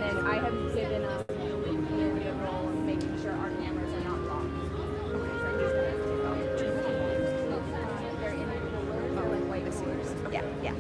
then I have given Leary a role of making sure our cameras are not locked. So he's gonna take off. They're in coolers, or like white coolers. Yeah, yeah.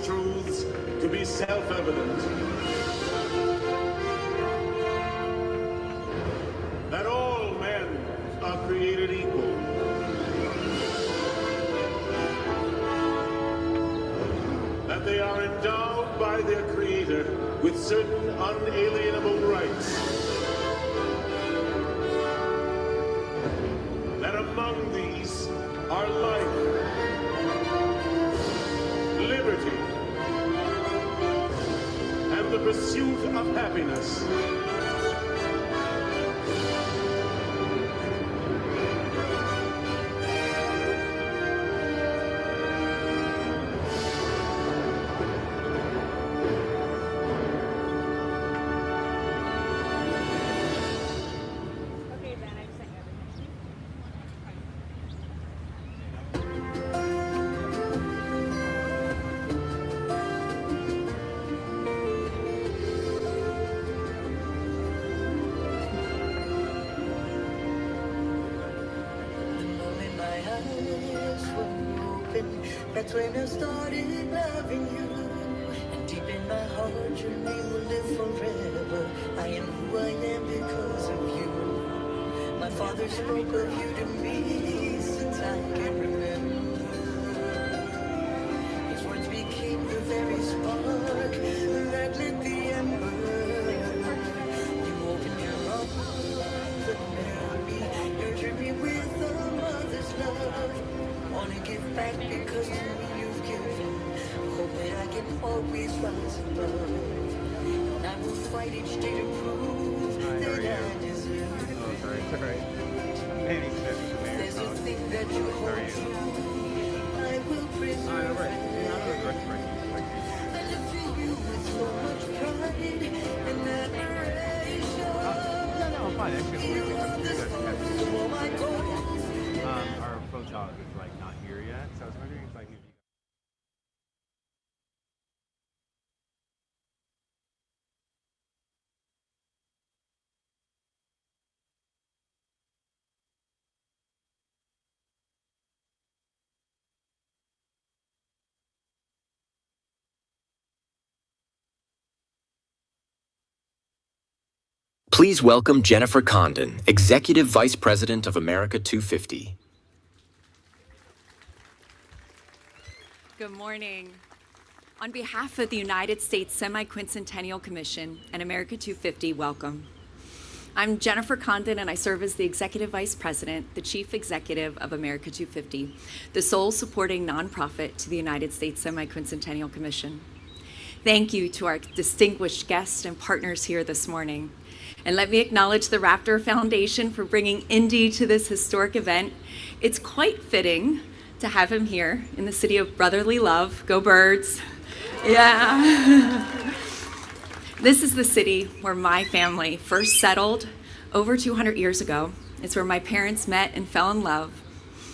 Truths to be self-evident, that all men are created equal, that they are endowed by their Creator with certain unalienable rights, that among these are life, liberty, and the pursuit of happiness. Okay, Ben, I just sent you everything. That's when I started loving you. And deep in my heart, your name will live forever. I am who I am because of you. My father spoke of you to me since I can remember. His words became the very spark that lit the ember. You opened your arms and held me, nurtured me with a mother's love. Wanna give back because to me you've given. Hope that I can always rise above. And I will fight each day to prove that I deserve. Oh, sorry, it's alright. Maybe There's a thing that I live for you with so much pride and admiration. You are the source of all my goals. Our photog is like not here yet, so I was wondering if like if you Please welcome Jennifer Condon, Executive Vice President of America250. Good morning. On behalf of the United States Semi-Quincentennial Commission and America250, welcome. I'm Jennifer Condon, and I serve as the Executive Vice President, the Chief Executive of America250, the sole supporting nonprofit to the United States Semi-Quincentennial Commission. Thank you to our distinguished guests and partners here this morning. And let me acknowledge the Raptor Foundation for bringing Indy to this historic event. It's quite fitting to have him here in the city of brotherly love. Go Birds. Yeah. This is the city where my family first settled over 200 years ago. It's where my parents met and fell in love,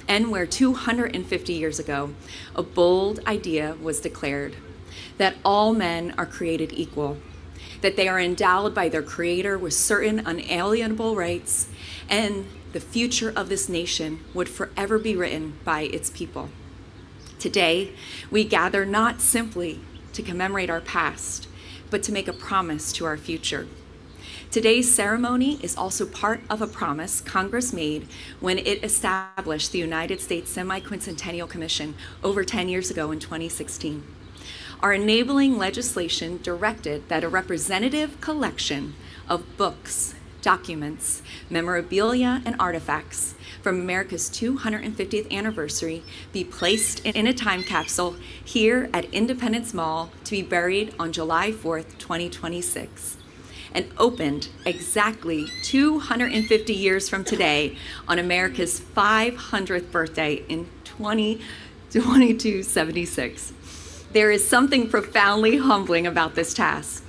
and where 250 years ago, a bold idea was declared that all men are created equal, that they are endowed by their Creator with certain unalienable rights, and the future of this nation would forever be written by its people. Today, we gather not simply to commemorate our past, but to make a promise to our future. Today's ceremony is also part of a promise Congress made when it established the United States Semi-Quincentennial Commission over 10 years ago in 2016. Our enabling legislation directed that a representative collection of books, documents, memorabilia, and artifacts from America's 250th anniversary be placed in a time capsule here at Independence Mall to be buried on July 4th, 2026, and opened exactly 250 years from today on America's 500th birthday in 2276. There is something profoundly humbling about this task.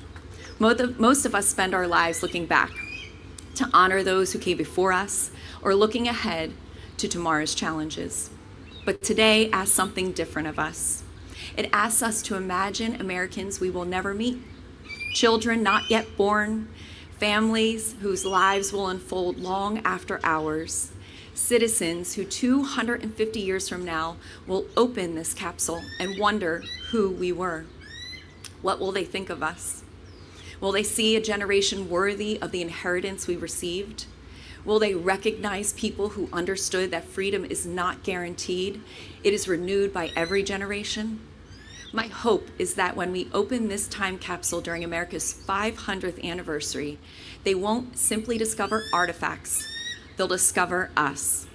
Most of us spend our lives looking back to honor those who came before us, or looking ahead to tomorrow's challenges. But today asks something different of us. It asks us to imagine Americans we will never meet, children not yet born, families whose lives will unfold long after ours, citizens who 250 years from now will open this capsule and wonder who we were. What will they think of us? Will they see a generation worthy of the inheritance we received? Will they recognize people who understood that freedom is not guaranteed? It is renewed by every generation. My hope is that when we open this time capsule during America's 500th anniversary, they won't simply discover artifacts. They'll discover us.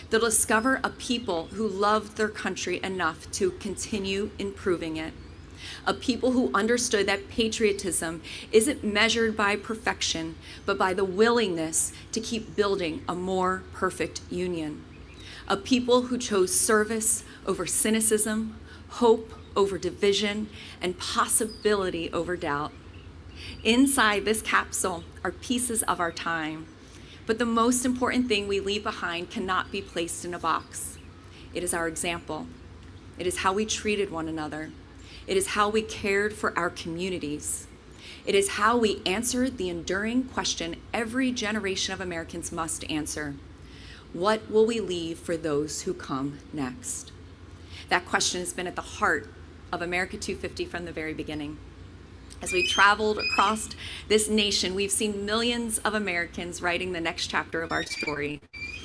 They'll discover a people who loved their country enough to continue improving it. A people who understood that patriotism isn't measured by perfection, but by the willingness to keep building a more perfect union. A people who chose service over cynicism, hope over division, and possibility over doubt. Inside this capsule are pieces of our time, but the most important thing we leave behind cannot be placed in a box. It is our example. It is how we treated one another. It is how we cared for our communities. It is how we answered the enduring question every generation of Americans must answer. What will we leave for those who come next? That question has been at the heart of America250 from the very beginning. As we traveled across this nation, we've seen millions of Americans writing the next chapter of our story,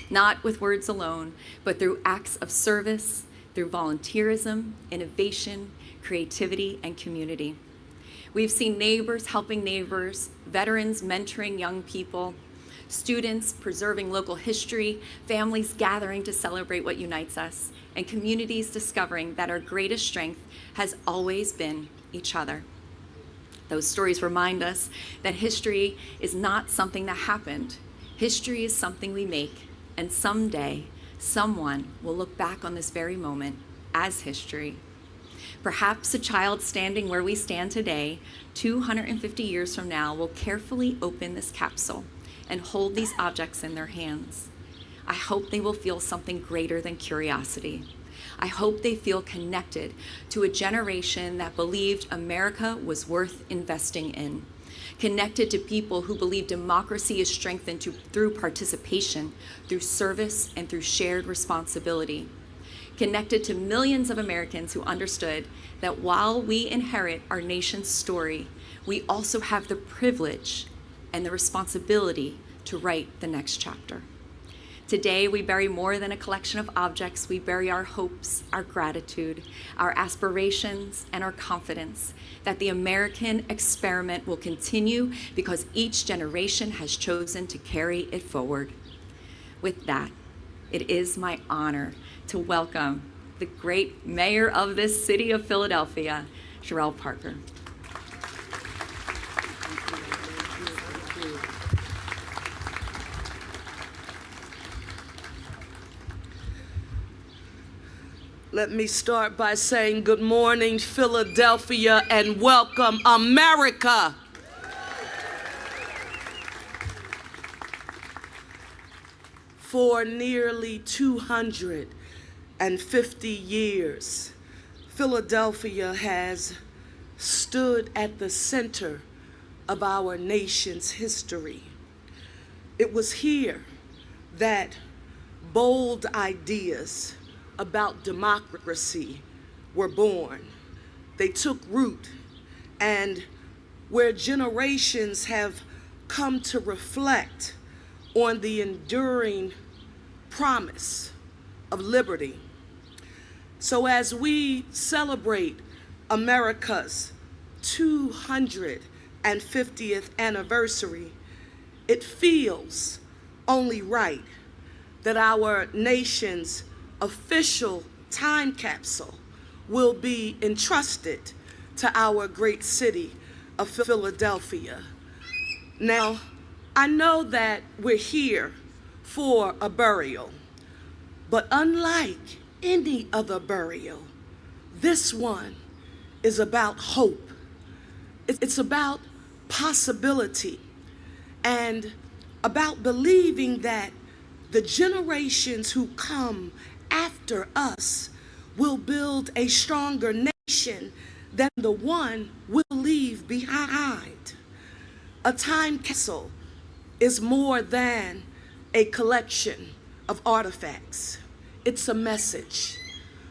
not with words alone, but through acts of service, through volunteerism, innovation, creativity, and community. We've seen neighbors helping neighbors, veterans mentoring young people, students preserving local history, families gathering to celebrate what unites us, and communities discovering that our greatest strength has always been each other. Those stories remind us that history is not something that happened. History is something we make, and someday, someone will look back on this very moment as history. Perhaps a child standing where we stand today, 250 years from now, will carefully open this capsule and hold these objects in their hands. I hope they will feel something greater than curiosity. I hope they feel connected to a generation that believed America was worth investing in, connected to people who believe democracy is strengthened through participation, through service, and through shared responsibility, connected to millions of Americans who understood that while we inherit our nation's story, we also have the privilege and the responsibility to write the next chapter. Today, we bury more than a collection of objects. We bury our hopes, our gratitude, our aspirations, and our confidence that the American experiment will continue because each generation has chosen to carry it forward. With that, it is my honor to welcome the great mayor of this city of Philadelphia, Sherelle Parker. Let me start by saying good morning, Philadelphia, and welcome, America. For nearly 250 years, Philadelphia has stood at the center of our nation's history. It was here that bold ideas about democracy were born. They took root, and where generations have come to reflect on the enduring promise of liberty. So as we celebrate America's 250th anniversary, it feels only right that our nation's official time capsule will be entrusted to our great city of Philadelphia. Now, I know that we're here for a burial, but unlike any other burial, this one is about hope. It's about possibility and about believing that the generations who come after us will build a stronger nation than the one we'll leave behind. A time capsule is more than a collection of artifacts. It's a message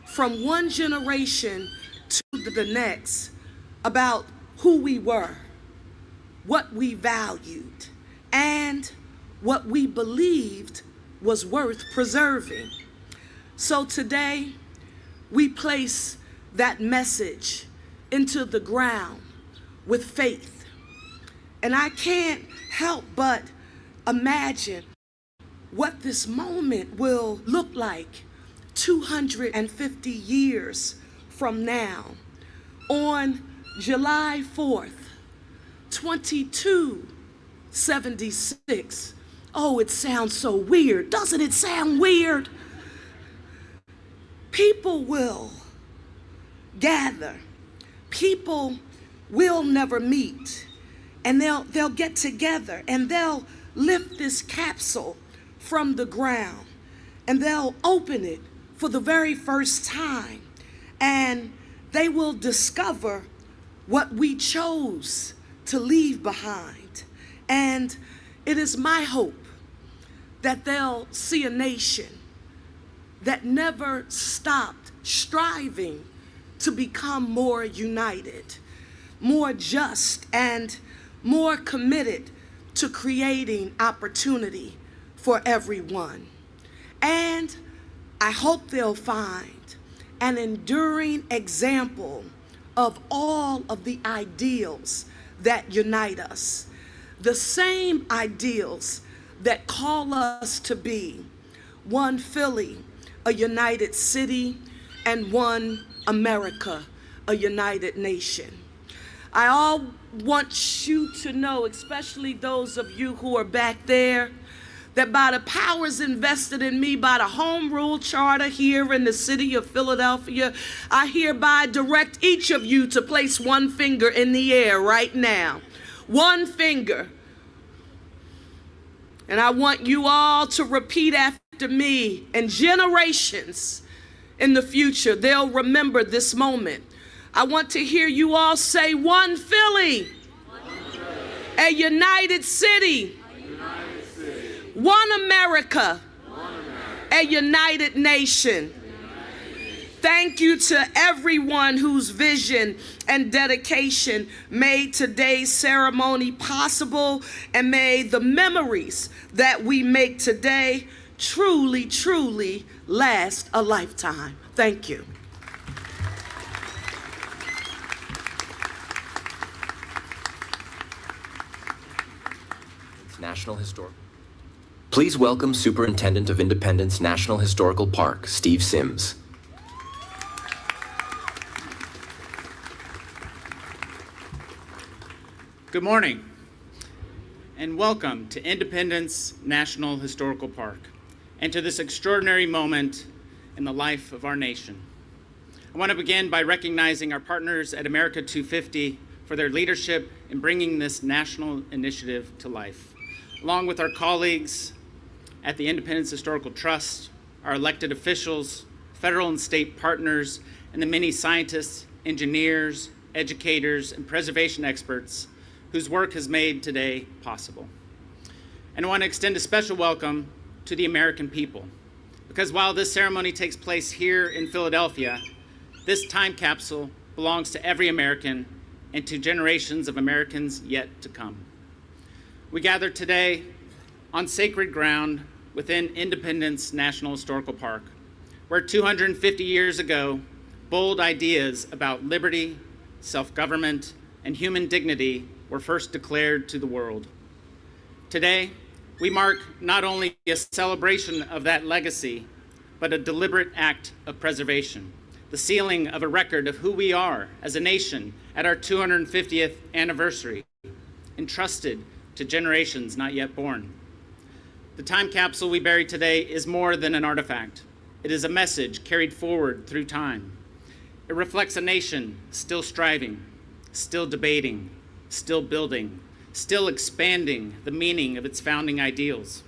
from one generation to the next about who we were, what we valued, and what we believed was worth preserving. So today, we place that message into the ground with faith. And I can't help but imagine what this moment will look like 250 years from now. On July 4th, 2276. Oh, it sounds so weird. Doesn't it sound weird? People will gather. People will never meet. And they'll get together and they'll lift this capsule from the ground and they'll open it for the very first time. And they will discover what we chose to leave behind. And it is my hope that they'll see a nation that never stopped striving to become more united, more just, and more committed to creating opportunity for everyone. And I hope they'll find an enduring example of all of the ideals that unite us, the same ideals that call us to be one Philly, a united city, and one America, a united nation. I all want you to know, especially those of you who are back there, that by the powers invested in me by the Home Rule Charter here in the city of Philadelphia, I hereby direct each of you to place one finger in the air right now. One finger. And I want you all to repeat after me, and generations in the future, they'll remember this moment. I want to hear you all say, one Philly, a united city, one America, a united nation. Thank you to everyone whose vision and dedication made today's ceremony possible, and may the memories that we make today truly, truly last a lifetime. Thank you. National Historical. Please welcome Superintendent of Independence National Historical Park, Steve Sims. Good morning, and welcome to Independence National Historical Park, and to this extraordinary moment in the life of our nation. I want to begin by recognizing our partners at America250 for their leadership in bringing this national initiative to life, along with our colleagues at the Independence Historical Trust, our elected officials, federal and state partners, and the many scientists, engineers, educators, and preservation experts whose work has made today possible. And I want to extend a special welcome to the American people, because while this ceremony takes place here in Philadelphia, this time capsule belongs to every American and to generations of Americans yet to come. We gather today on sacred ground within Independence National Historical Park, where 250 years ago, bold ideas about liberty, self-government, and human dignity were first declared to the world. Today, we mark not only a celebration of that legacy, but a deliberate act of preservation, the sealing of a record of who we are as a nation at our 250th anniversary, entrusted to generations not yet born. The time capsule we bury today is more than an artifact. It is a message carried forward through time. It reflects a nation still striving, still debating, still building, still expanding the meaning of its founding ideals.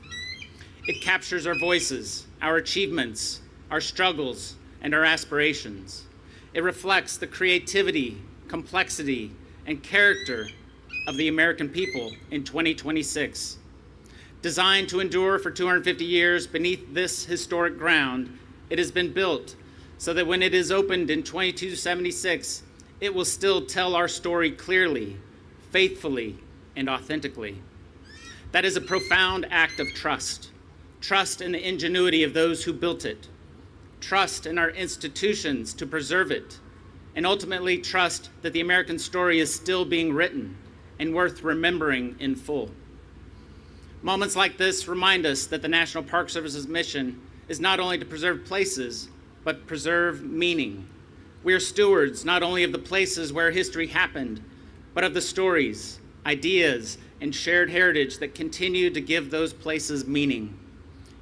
It captures our voices, our achievements, our struggles, and our aspirations. It reflects the creativity, complexity, and character of the American people in 2026. Designed to endure for 250 years beneath this historic ground, it has been built so that when it is opened in 2276, it will still tell our story clearly, faithfully, and authentically. That is a profound act of trust. Trust in the ingenuity of those who built it. Trust in our institutions to preserve it. And ultimately trust that the American story is still being written and worth remembering in full. Moments like this remind us that the National Park Service's mission is not only to preserve places, but preserve meaning. We are stewards not only of the places where history happened, but of the stories, ideas, and shared heritage that continue to give those places meaning.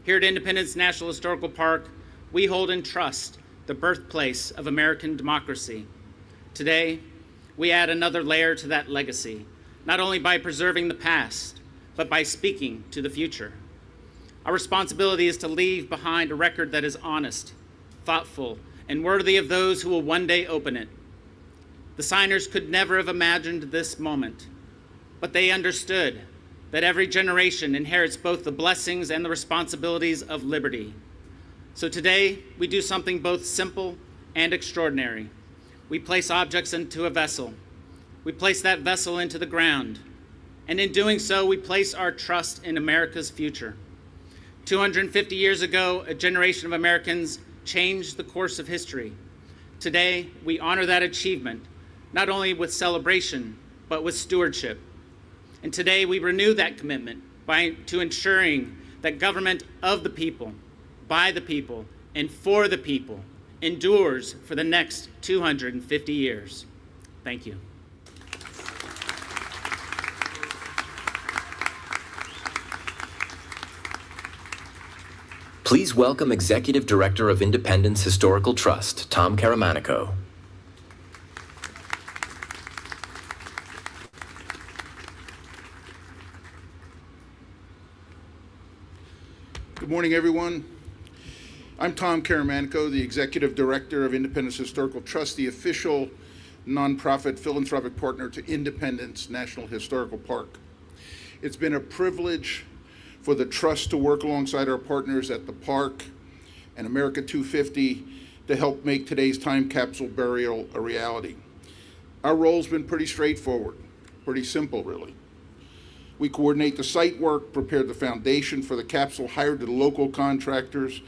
Here at Independence National Historical Park, we hold in trust the birthplace of American democracy. Today, we add another layer to that legacy, not only by preserving the past, but by speaking to the future. Our responsibility is to leave behind a record that is honest, thoughtful, and worthy of those who will one day open it. The signers could never have imagined this moment, but they understood that every generation inherits both the blessings and the responsibilities of liberty. So today, we do something both simple and extraordinary. We place objects into a vessel. We place that vessel into the ground. And in doing so, we place our trust in America's future. 250 years ago, a generation of Americans changed the course of history. Today, we honor that achievement, not only with celebration, but with stewardship. And today, we renew that commitment to ensuring that government of the people, by the people, and for the people endures for the next 250 years. Thank you. Please welcome Executive Director of Independence Historical Trust, Tom Caramanico. Good morning, everyone. I'm Tom Caramanico, the Executive Director of Independence Historical Trust, the official nonprofit philanthropic partner to Independence National Historical Park. It's been a privilege for the Trust to work alongside our partners at the park and America250 to help make today's time capsule burial a reality. Our role's been pretty straightforward, pretty simple, really. We coordinate the site work, prepared the foundation for the capsule, hired the local contractors,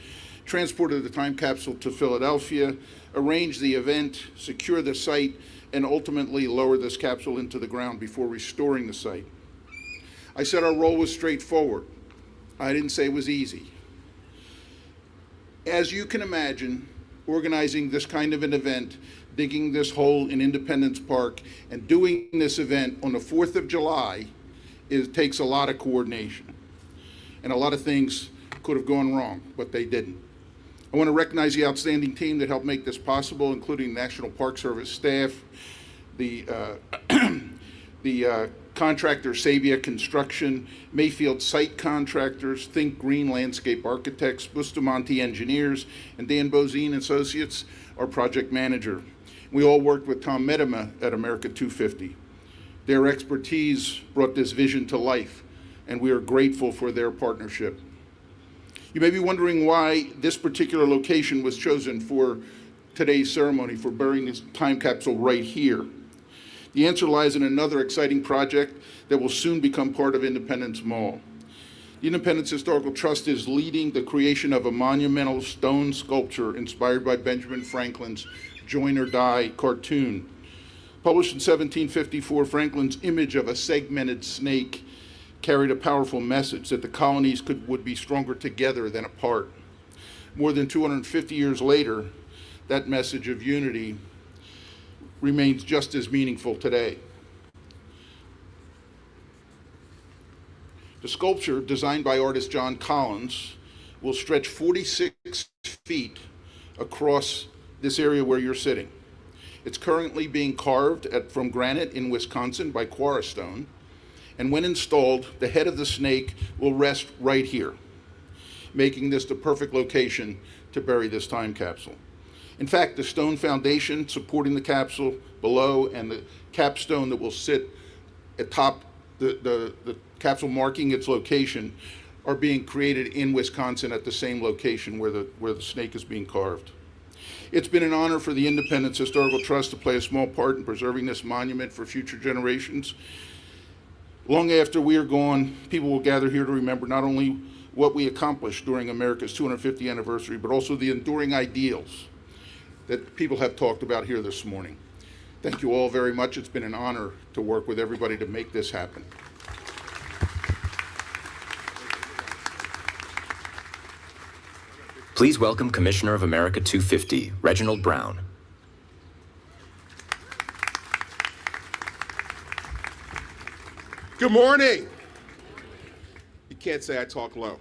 transported the time capsule to Philadelphia, arranged the event, secured the site, and ultimately lowered this capsule into the ground before restoring the site. I said our role was straightforward. I didn't say it was easy. As you can imagine, organizing this kind of an event, digging this hole in Independence Park, and doing this event on the 4th of July, it takes a lot of coordination. And a lot of things could have gone wrong, but they didn't. I want to recognize the outstanding team that helped make this possible, including National Park Service staff, the contractor Sabia Construction, Mayfield Site Contractors, Think Green Landscape Architects, Bustamante Engineers, and Dan Bozine Associates, our project manager. We all worked with Tom Medema at America250. Their expertise brought this vision to life, and we are grateful for their partnership. You may be wondering why this particular location was chosen for today's ceremony, for burying this time capsule right here. The answer lies in another exciting project that will soon become part of Independence Mall. The Independence Historical Trust is leading the creation of a monumental stone sculpture inspired by Benjamin Franklin's Join or Die cartoon. Published in 1754, Franklin's image of a segmented snake carried a powerful message that the colonies would be stronger together than apart. More than 250 years later, that message of unity remains just as meaningful today. The sculpture, designed by artist John Collins, will stretch 46 feet across this area where you're sitting. It's currently being carved from granite in Wisconsin by Quarrystone, and when installed, the head of the snake will rest right here, making this the perfect location to bury this time capsule. In fact, the stone foundation supporting the capsule below and the capstone that will sit atop the capsule marking its location are being created in Wisconsin at the same location where the snake is being carved. It's been an honor for the Independence Historical Trust to play a small part in preserving this monument for future generations. Long after we are gone, people will gather here to remember not only what we accomplished during America's 250th anniversary, but also the enduring ideals that people have talked about here this morning. Thank you all very much. It's been an honor to work with everybody to make this happen. Please welcome Commissioner of America250, Reginald Brown. Good morning. You can't say I talk low.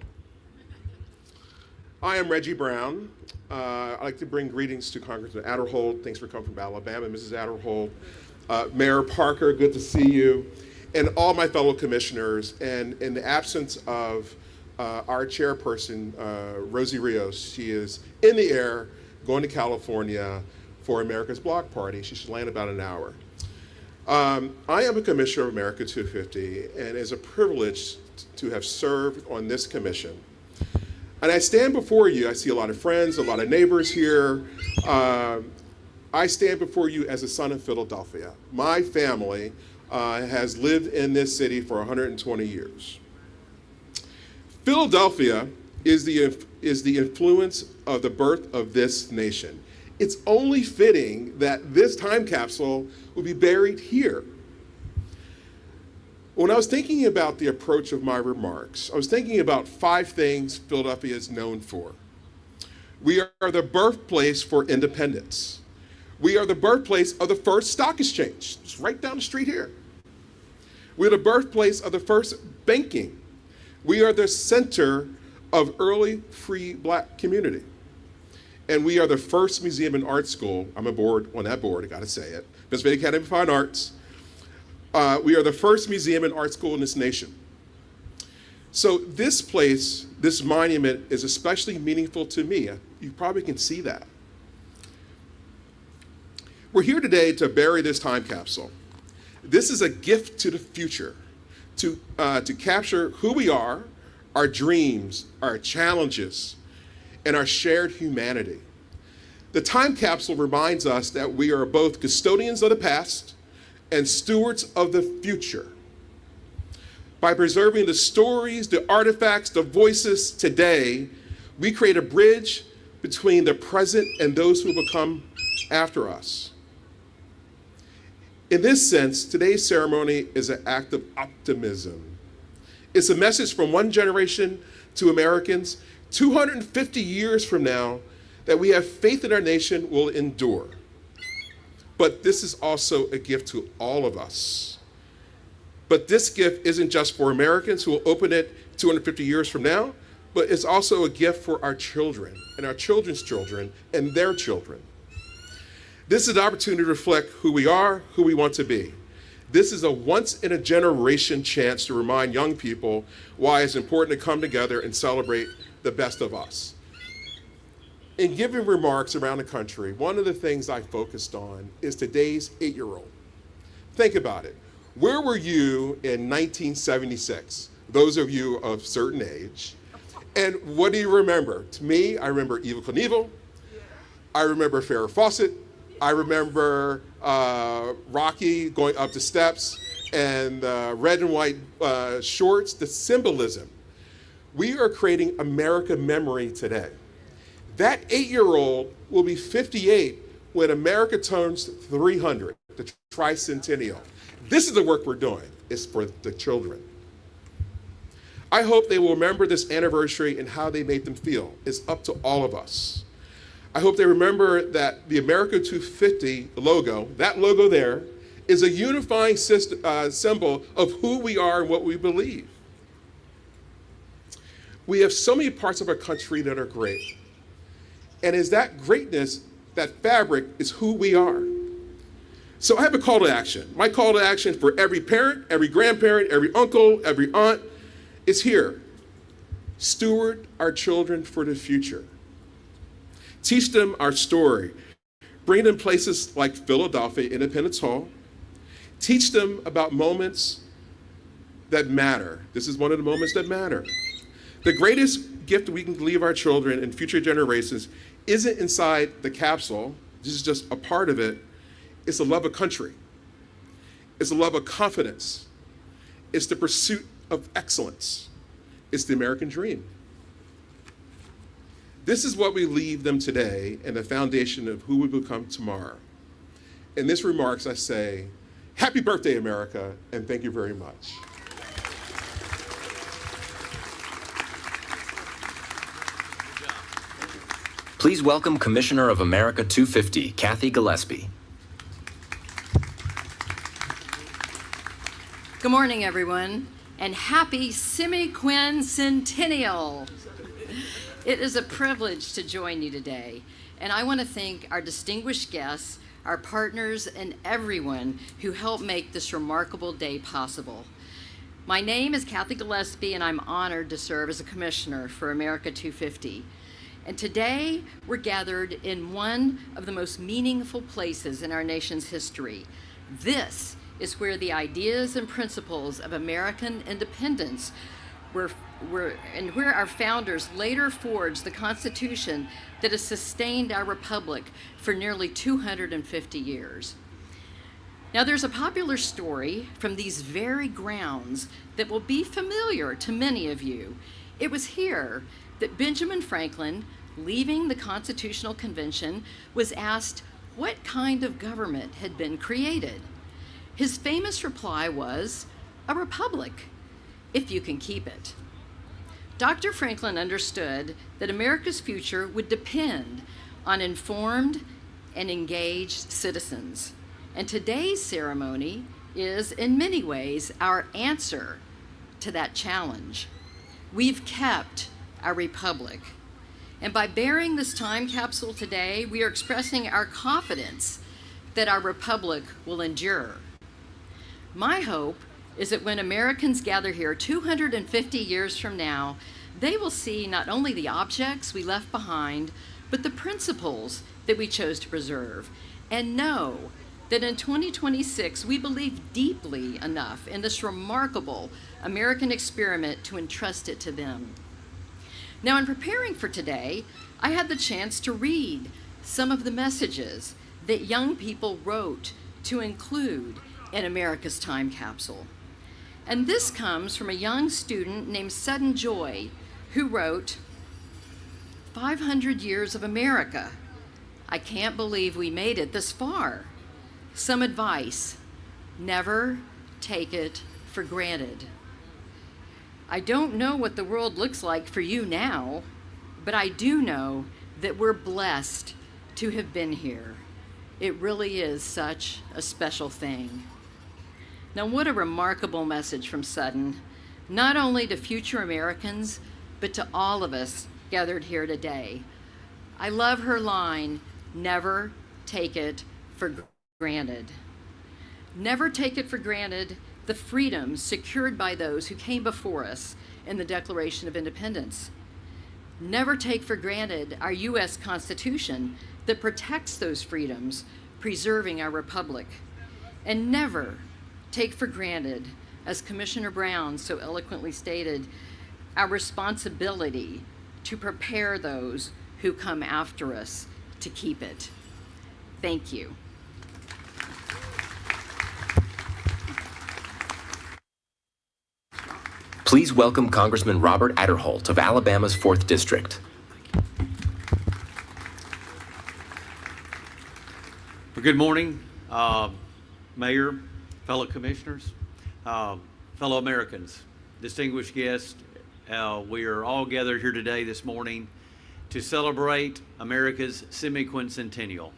I am Reggie Brown. I'd like to bring greetings to Congressman Aderholt. Thanks for coming from Alabama, Mrs. Aderholt. Mayor Parker, good to see you. And all my fellow commissioners. And in the absence of our chairperson, Rosie Rios, she is in the air going to California for America's Block Party. She should land about an hour. I am a commissioner of America250, and it's a privilege to have served on this commission. And I stand before you, I see a lot of friends, a lot of neighbors here. I stand before you as a son of Philadelphia. My family has lived in this city for 120 years. Philadelphia is the influence of the birth of this nation. It's only fitting that this time capsule will be buried here. When I was thinking about the approach of my remarks, I was thinking about 5 things Philadelphia is known for. We are the birthplace for independence. We are the birthplace of the first stock exchange. It's right down the street here. We're the birthplace of the first banking. We are the center of early free black community. And we are the first museum and art school, I'm on that board, I gotta say it, Pennsylvania Academy of Fine Arts. We are the first museum and art school in this nation. So this place, this monument, is especially meaningful to me. You probably can see that. We're here today to bury this time capsule. This is a gift to the future, to capture who we are, our dreams, our challenges, and our shared humanity. The time capsule reminds us that we are both custodians of the past and stewards of the future. By preserving the stories, the artifacts, the voices today, we create a bridge between the present and those who will come after us. In this sense, today's ceremony is an act of optimism. It's a message from one generation to Americans 250 years from now that we have faith in our nation will endure. But this is also a gift to all of us. But this gift isn't just for Americans who will open it 250 years from now, but it's also a gift for our children and our children's children and their children. This is an opportunity to reflect who we are, who we want to be. This is a once-in-a-generation chance to remind young people why it's important to come together and celebrate the best of us. In giving remarks around the country, one of the things I focused on is today's 8-year-old. Think about it. Where were you in 1976? Those of you of certain age. And what do you remember? To me, I remember Evel Knievel. I remember Farrah Fawcett. I remember Rocky going up the steps and red and white shorts, the symbolism. We are creating America memory today. That 8-year-old will be 58 when America turns 300, the tricentennial. This is the work we're doing. It's for the children. I hope they will remember this anniversary and how they made them feel. It's up to all of us. I hope they remember that the America250 logo, that logo there, is a unifying symbol of who we are and what we believe. We have so many parts of our country that are great. And is that greatness, that fabric, is who we are. So I have a call to action. My call to action for every parent, every grandparent, every uncle, every aunt is here. Steward our children for the future. Teach them our story. Bring them places like Philadelphia Independence Hall. Teach them about moments that matter. This is one of the moments that matter. The greatest gift we can leave our children and future generations isn't inside the capsule. This is just a part of it. It's the love of country. It's the love of confidence. It's the pursuit of excellence. It's the American dream. This is what we leave them today and the foundation of who we become tomorrow. In this remarks, I say, happy birthday, America, and thank you very much. Please welcome Commissioner of America250, Kathy Gillespie. Good morning, everyone, and happy semi-quincentennial. It is a privilege to join you today, and I want to thank our distinguished guests, our partners, and everyone who helped make this remarkable day possible. My name is Kathy Gillespie, and I'm honored to serve as a commissioner for America250. And today, we're gathered in one of the most meaningful places in our nation's history. This is where the ideas and principles of American independence and where our founders later forged the Constitution that has sustained our republic for nearly 250 years. Now, there's a popular story from these very grounds that will be familiar to many of you. It was here that Benjamin Franklin, leaving the Constitutional Convention, was asked what kind of government had been created. His famous reply was, "A republic, if you can keep it." Dr. Franklin understood that America's future would depend on informed and engaged citizens. And today's ceremony is, in many ways, our answer to that challenge. We've kept our republic. And by bearing this time capsule today, we are expressing our confidence that our republic will endure. My hope is that when Americans gather here 250 years from now, they will see not only the objects we left behind, but the principles that we chose to preserve, and know that in 2026, we believe deeply enough in this remarkable American experiment to entrust it to them. Now, in preparing for today, I had the chance to read some of the messages that young people wrote to include in America's time capsule. And this comes from a young student named Sudden Joy, who wrote, 500 years of America. I can't believe we made it this far. Some advice: never take it for granted. I don't know what the world looks like for you now, but I do know that we're blessed to have been here. It really is such a special thing. Now, what a remarkable message from Sudden, not only to future Americans, but to all of us gathered here today. I love her line, never take it for granted. Never take it for granted the freedoms secured by those who came before us in the Declaration of Independence. Never take for granted our U.S. Constitution that protects those freedoms, preserving our republic. And never take for granted, as Commissioner Brown so eloquently stated, our responsibility to prepare those who come after us to keep it. Thank you. Please welcome Congressman Robert Adderholt of Alabama's 4th District. Well, good morning, Mayor, fellow commissioners, fellow Americans, distinguished guests. We are all gathered here today this morning to celebrate America's semi-quincentennial,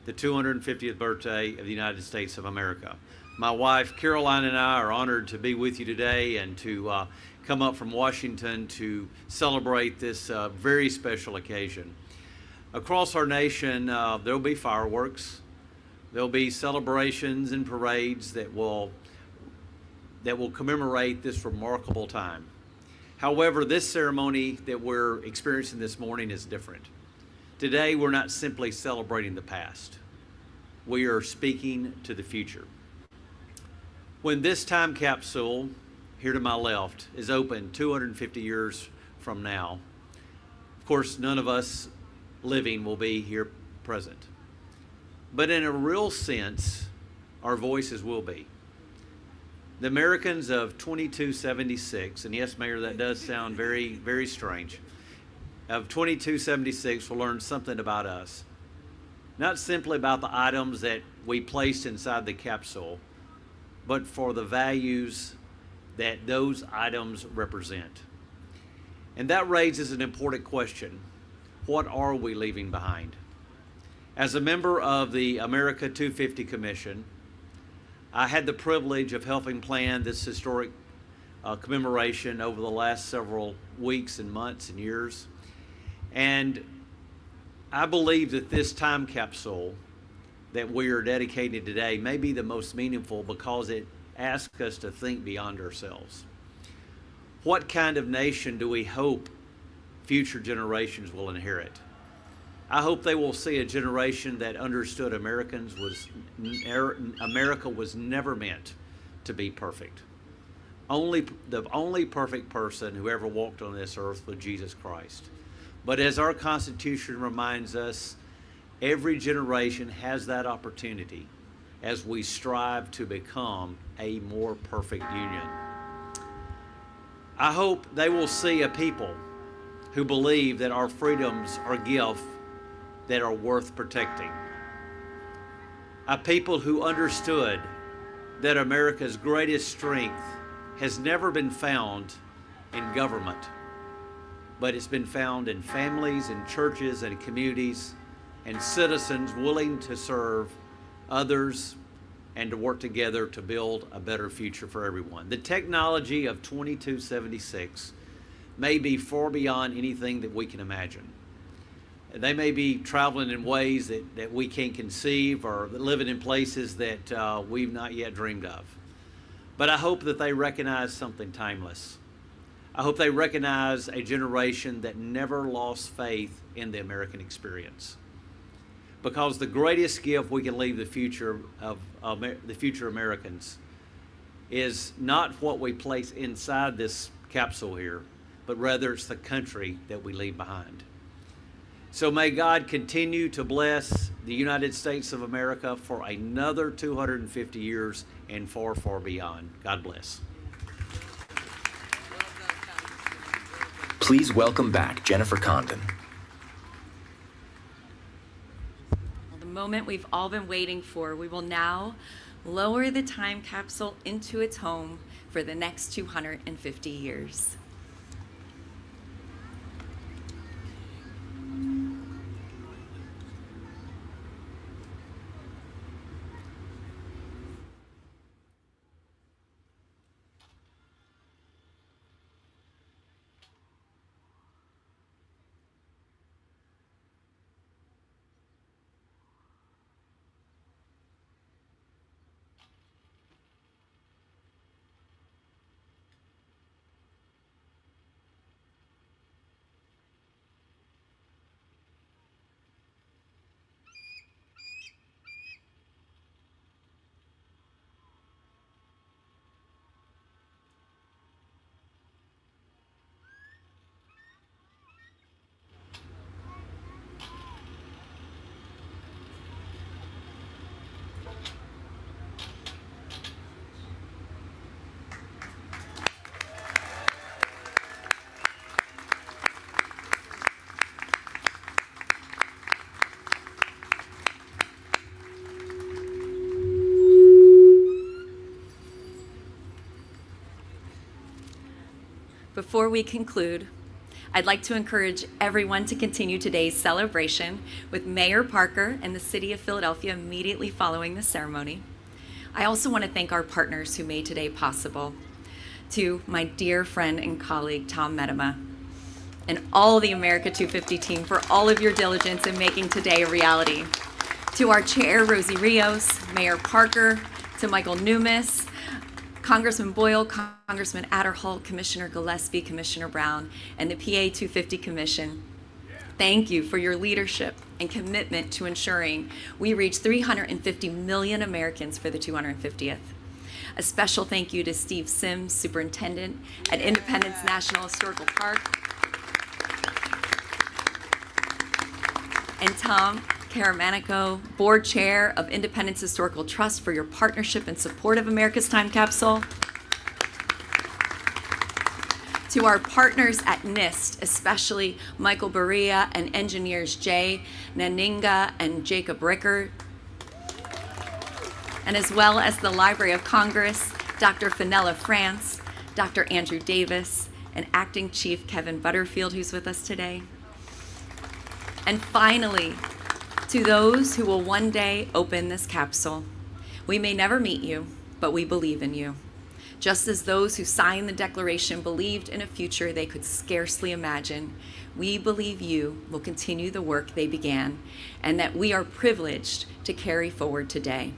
the 250th birthday of the United States of America. My wife, Caroline, and I are honored to be with you today and to come up from Washington to celebrate this very special occasion. Across our nation, there'll be fireworks. There'll be celebrations and parades that will commemorate this remarkable time. However, this ceremony that we're experiencing this morning is different. Today, we're not simply celebrating the past. We are speaking to the future. When this time capsule, here to my left, is open 250 years from now, of course, none of us living will be here present. But in a real sense, our voices will be. The Americans of 2276, and yes, Mayor, that does sound very, very strange, of 2276 will learn something about us. Not simply about the items that we placed inside the capsule, but for the values that those items represent. And that raises an important question. What are we leaving behind? As a member of the America250 Commission, I had the privilege of helping plan this historic commemoration over the last several weeks and months and years. And I believe that this time capsule that we are dedicating today may be the most meaningful because it asks us to think beyond ourselves. What kind of nation do we hope future generations will inherit? I hope they will see a generation that understood America was never meant to be perfect. The only perfect person who ever walked on this earth was Jesus Christ. But as our Constitution reminds us, every generation has that opportunity as we strive to become a more perfect union. I hope they will see a people who believe that our freedoms are gifts that are worth protecting. A people who understood that America's greatest strength has never been found in government, but it's been found in families and churches and communities and citizens willing to serve others and to work together to build a better future for everyone. The technology of 2276 may be far beyond anything that we can imagine. They may be traveling in ways that we can't conceive, or living in places that we've not yet dreamed of. But I hope that they recognize something timeless. I hope they recognize a generation that never lost faith in the American experience. Because the greatest gift we can leave the future Americans is not what we place inside this capsule here, but rather it's the country that we leave behind. So may God continue to bless the United States of America for another 250 years and far, far beyond. God bless. Please welcome back Jennifer Condon. The moment we've all been waiting for, we will now lower the time capsule into its home for the next 250 years. Before we conclude, I'd like to encourage everyone to continue today's celebration with Mayor Parker and the City of Philadelphia immediately following the ceremony. I also want to thank our partners who made today possible. To my dear friend and colleague, Tom Medema, and all the America250 team for all of your diligence in making today a reality. To our chair, Rosie Rios, Mayor Parker, to Michael Numis, Congressman Boyle, Congressman Adderholt, Commissioner Gillespie, Commissioner Brown, and the PA 250 Commission. Thank you for your leadership and commitment to ensuring we reach 350 million Americans for the 250th. A special thank you to Steve Sims, Superintendent at Independence National Historical Park, and Tom Caramanico, Board Chair of Independence Historical Trust, for your partnership and support of America's Time Capsule. To our partners at NIST, especially Michael Berea and engineers Jay Naninga and Jacob Rickard, and as well as the Library of Congress, Dr. Fenella France, Dr. Andrew Davis, and Acting Chief Kevin Butterfield, who's with us today. And finally, to those who will one day open this capsule, we may never meet you, but we believe in you. Just as those who signed the Declaration believed in a future they could scarcely imagine, we believe you will continue the work they began, and that we are privileged to carry forward today.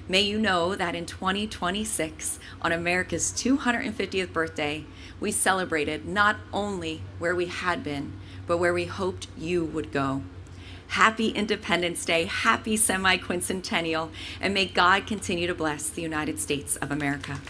May you know that in 2026, on America's 250th birthday, we celebrated not only where we had been, but where we hoped you would go. Happy Independence Day, happy semi-quincentennial, and may God continue to bless the United States of America.